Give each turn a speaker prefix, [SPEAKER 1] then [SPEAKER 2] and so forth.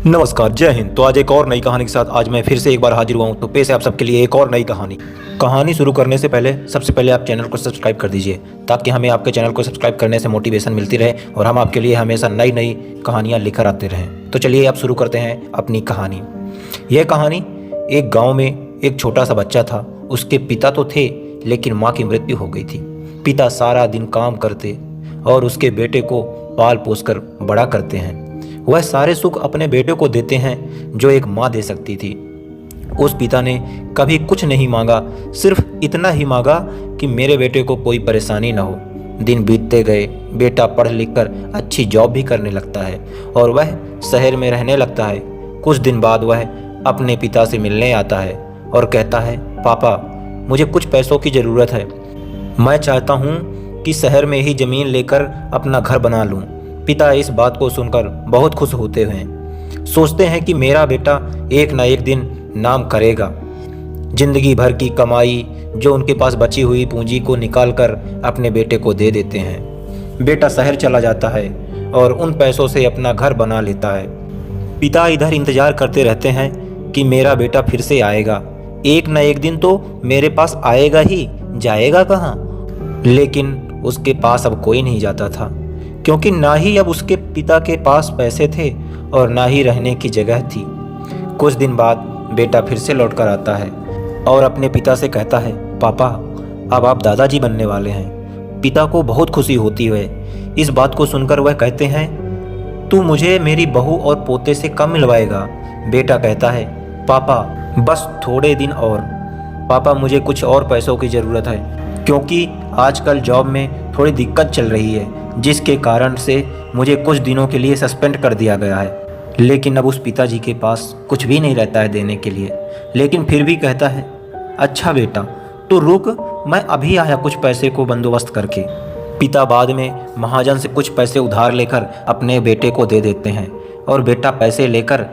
[SPEAKER 1] नमस्कार, जय हिंद। तो आज एक और नई कहानी के साथ आज मैं फिर से एक बार हाजिर हुआ हूँ। तो पेश है आप सबके लिए एक और नई कहानी शुरू करने से पहले सबसे पहले आप चैनल को सब्सक्राइब कर दीजिए, ताकि हमें आपके चैनल को सब्सक्राइब करने से मोटिवेशन मिलती रहे और हम आपके लिए हमेशा नई नई कहानियाँ लेकर आते रहें। तो चलिए आप शुरू करते हैं अपनी कहानी। यह कहानी एक गाँव में एक छोटा सा बच्चा था। उसके पिता तो थे, लेकिन माँ की मृत्यु हो गई थी। पिता सारा दिन काम करते और उसके बेटे को पाल पोस कर बड़ा करते हैं। वह सारे सुख अपने बेटे को देते हैं जो एक माँ दे सकती थी। उस पिता ने कभी कुछ नहीं मांगा, सिर्फ इतना ही मांगा कि मेरे बेटे को कोई परेशानी न हो। दिन बीतते गए, बेटा पढ़ लिख कर अच्छी जॉब भी करने लगता है और वह शहर में रहने लगता है। कुछ दिन बाद वह अपने पिता से मिलने आता है और कहता है, पापा, मुझे कुछ पैसों की ज़रूरत है। मैं चाहता हूँ कि शहर में ही ज़मीन लेकर अपना घर बना लूँ। पिता इस बात को सुनकर बहुत खुश होते हैं। सोचते हैं कि मेरा बेटा एक न एक दिन नाम करेगा। जिंदगी भर की कमाई जो उनके पास बची हुई पूंजी को निकालकर अपने बेटे को दे देते हैं। बेटा शहर चला जाता है और उन पैसों से अपना घर बना लेता है। पिता इधर इंतजार करते रहते हैं कि मेरा बेटा फिर से आएगा, एक न एक दिन तो मेरे पास आएगा ही, जाएगा कहाँ। लेकिन उसके पास अब कोई नहीं जाता था, क्योंकि ना ही अब उसके पिता के पास पैसे थे और ना ही रहने की जगह थी। कुछ दिन बाद बेटा फिर से लौट कर आता है और अपने पिता से कहता है, पापा, अब आप दादाजी बनने वाले हैं। पिता को बहुत खुशी होती है। इस बात को सुनकर वह कहते हैं, तू मुझे मेरी बहू और पोते से कब मिलवाएगा। बेटा कहता है, पापा, बस थोड़े दिन और। पापा, मुझे कुछ और पैसों की ज़रूरत है, क्योंकि आजकल जॉब में थोड़ी दिक्कत चल रही है, जिसके कारण से मुझे कुछ दिनों के लिए सस्पेंड कर दिया गया है। लेकिन अब उस पिताजी के पास कुछ भी नहीं रहता है देने के लिए। लेकिन फिर भी कहता है, अच्छा बेटा, तो रुक, मैं अभी आया कुछ पैसे को बंदोबस्त करके। पिता बाद में महाजन से कुछ पैसे उधार लेकर अपने बेटे को दे देते हैं और बेटा पैसे लेकर